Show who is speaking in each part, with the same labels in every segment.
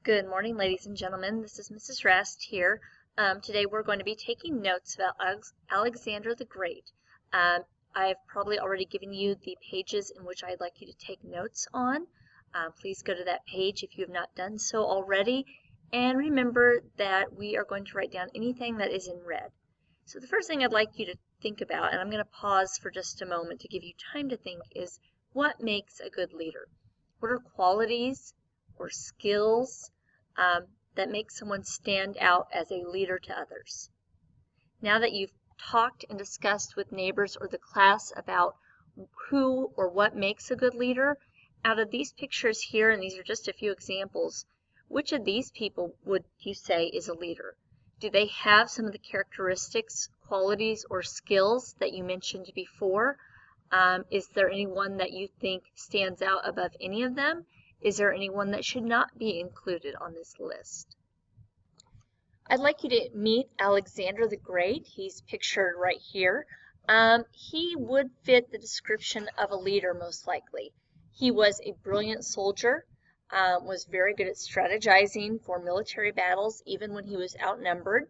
Speaker 1: Good morning, ladies and gentlemen. This is Mrs. Rest here. Today we're going to be taking notes about Alexander the Great. I've probably already given you the pages in which I'd like you to take notes on. Please go to that page if you have not done so already. And remember that we are going to write down anything that is in red. So the first thing I'd like you to think about, and I'm going to pause for just a moment to give you time to think, is what makes a good leader? What are qualities or skills that make someone stand out as a leader to others? Now that you've talked and discussed with neighbors or the class about who or what makes a good leader, out of these pictures here, and these are just a few examples, which of these people would you say is a leader? Do they have some of the characteristics, qualities, or skills that you mentioned before? Is there anyone that you think stands out above any of them? Is there anyone that should not be included on this list? I'd like you to meet Alexander the Great. He's pictured right here. He would fit the description of a leader most likely. He was a brilliant soldier, was very good at strategizing for military battles even when he was outnumbered.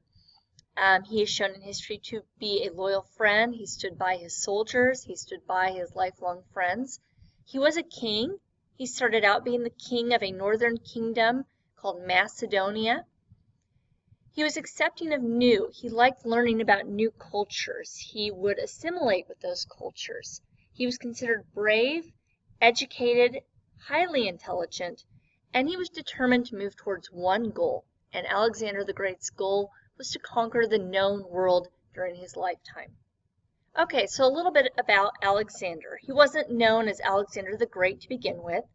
Speaker 1: He is shown in history to be a loyal friend. He stood by his soldiers. He stood by his lifelong friends. He was a king. He started out being the king of a northern kingdom called Macedonia. He was accepting of new. He liked learning about new cultures. He would assimilate with those cultures. He was considered brave, educated, highly intelligent, and he was determined to move towards one goal. And Alexander the Great's goal was to conquer the known world during his lifetime. Okay, so a little bit about Alexander. He wasn't known as Alexander the Great to begin with.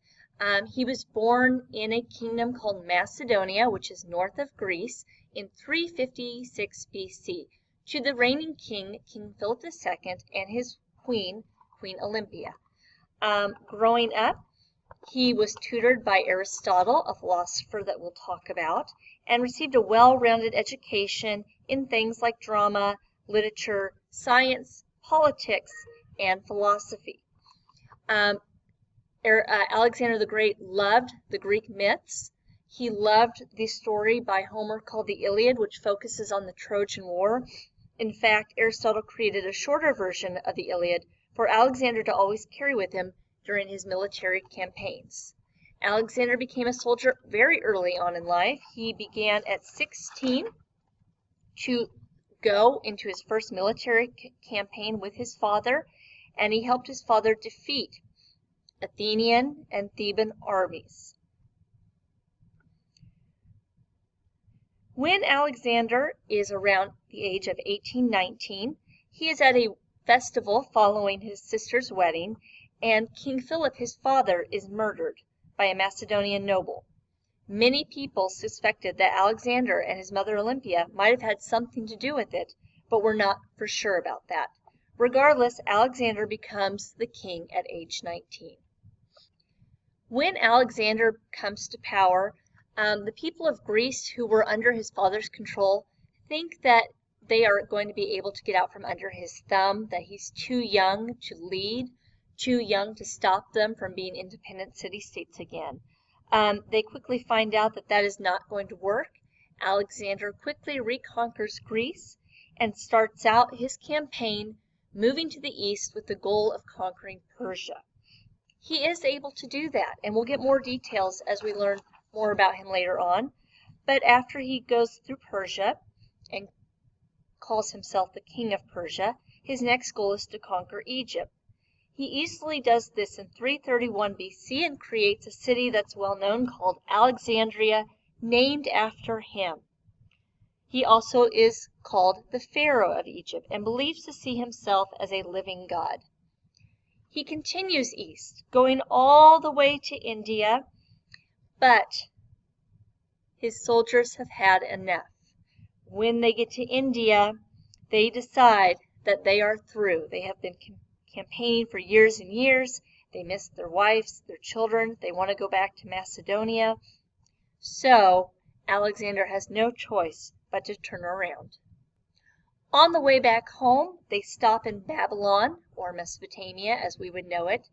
Speaker 1: He was born in a kingdom called Macedonia, which is north of Greece, in 356 BC, to the reigning king, King Philip II, and his queen, Queen Olympia. Growing up, he was tutored by Aristotle, a philosopher that we'll talk about, and received a well-rounded education in things like drama, literature, science, politics, and philosophy. Alexander the Great loved the Greek myths. He loved the story by Homer called the Iliad, which focuses on the Trojan War. In fact, Aristotle created a shorter version of the Iliad for Alexander to always carry with him during his military campaigns. Alexander became a soldier very early on in life. He began at 16 to go into his first military campaign with his father, and he helped his father defeat Athenian and Theban armies. When Alexander is around the age of 18-19, he is at a festival following his sister's wedding, and King Philip, his father, is murdered by a Macedonian noble. Many people suspected that Alexander and his mother Olympia might have had something to do with it, but were not for sure about that. Regardless, Alexander becomes the king at age 19. When Alexander comes to power, the people of Greece who were under his father's control think that they are going to be able to get out from under his thumb, that he's too young to lead, too young to stop them from being independent city-states again. They quickly find out that that is not going to work. Alexander quickly reconquers Greece and starts out his campaign moving to the east with the goal of conquering Persia. He is able to do that, and we'll get more details as we learn more about him later on. But after he goes through Persia and calls himself the king of Persia, his next goal is to conquer Egypt. He easily does this in 331 BC and creates a city that's well known called Alexandria, named after him. He also is called the Pharaoh of Egypt and believes to see himself as a living god. He continues east, going all the way to India, but his soldiers have had enough. When they get to India, they decide that they are through. They have been campaigning for years and years. They miss their wives, their children. They want to go back to Macedonia. So Alexander has no choice but to turn around. On the way back home, they stop in Babylon, or Mesopotamia as we would know it.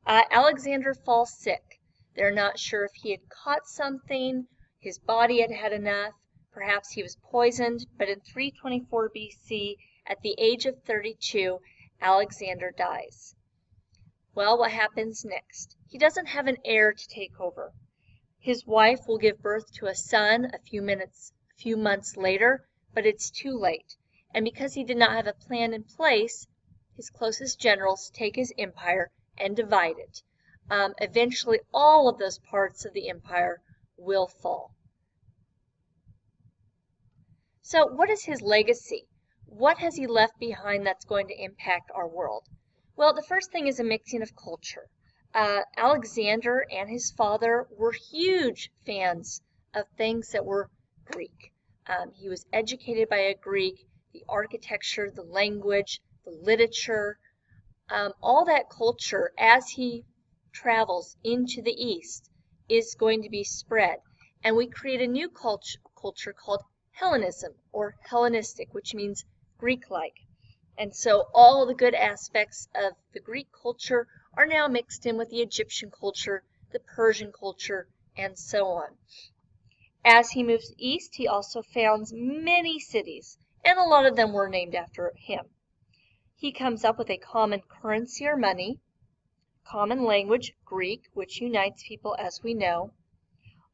Speaker 1: Alexander falls sick. They're not sure if he had caught something. His body had had enough. Perhaps he was poisoned, but in 324 BC, at the age of 32, Alexander dies. Well, what happens next? He doesn't have an heir to take over. His wife will give birth to a son a few months later, but it's too late. And because he did not have a plan in place, his closest generals take his empire and divide it. Eventually, all of those parts of the empire will fall. So what is his legacy? What has he left behind that's going to impact our world? Well, the first thing is a mixing of culture. Alexander and his father were huge fans of things that were Greek. He was educated by a Greek. The architecture, the language, the literature, all that culture, as he travels into the East, is going to be spread. And we create a new culture called Hellenism, or Hellenistic, which means Greek-like. And so all the good aspects of the Greek culture are now mixed in with the Egyptian culture, the Persian culture, and so on. As he moves east, he also founds many cities, and a lot of them were named after him. He comes up with a common currency or money, common language, Greek, which unites people as we know.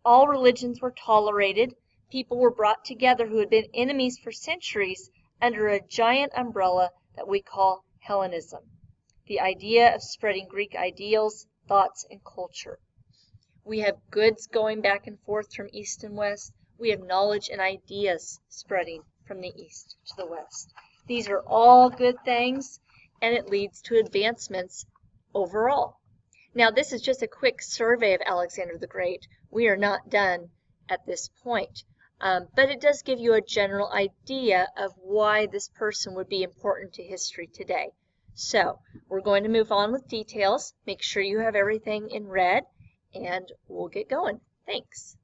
Speaker 1: All religions were tolerated. People were brought together who had been enemies for centuries under a giant umbrella that we call Hellenism, the idea of spreading Greek ideals, thoughts, and culture. We have goods going back and forth from east and west. We have knowledge and ideas spreading from the east to the west. These are all good things, and it leads to advancements overall. Now, this is just a quick survey of Alexander the Great. We are not done at this point. But it does give you a general idea of why this person would be important to history today. So we're going to move on with details. Make sure you have everything in red, and we'll get going. Thanks.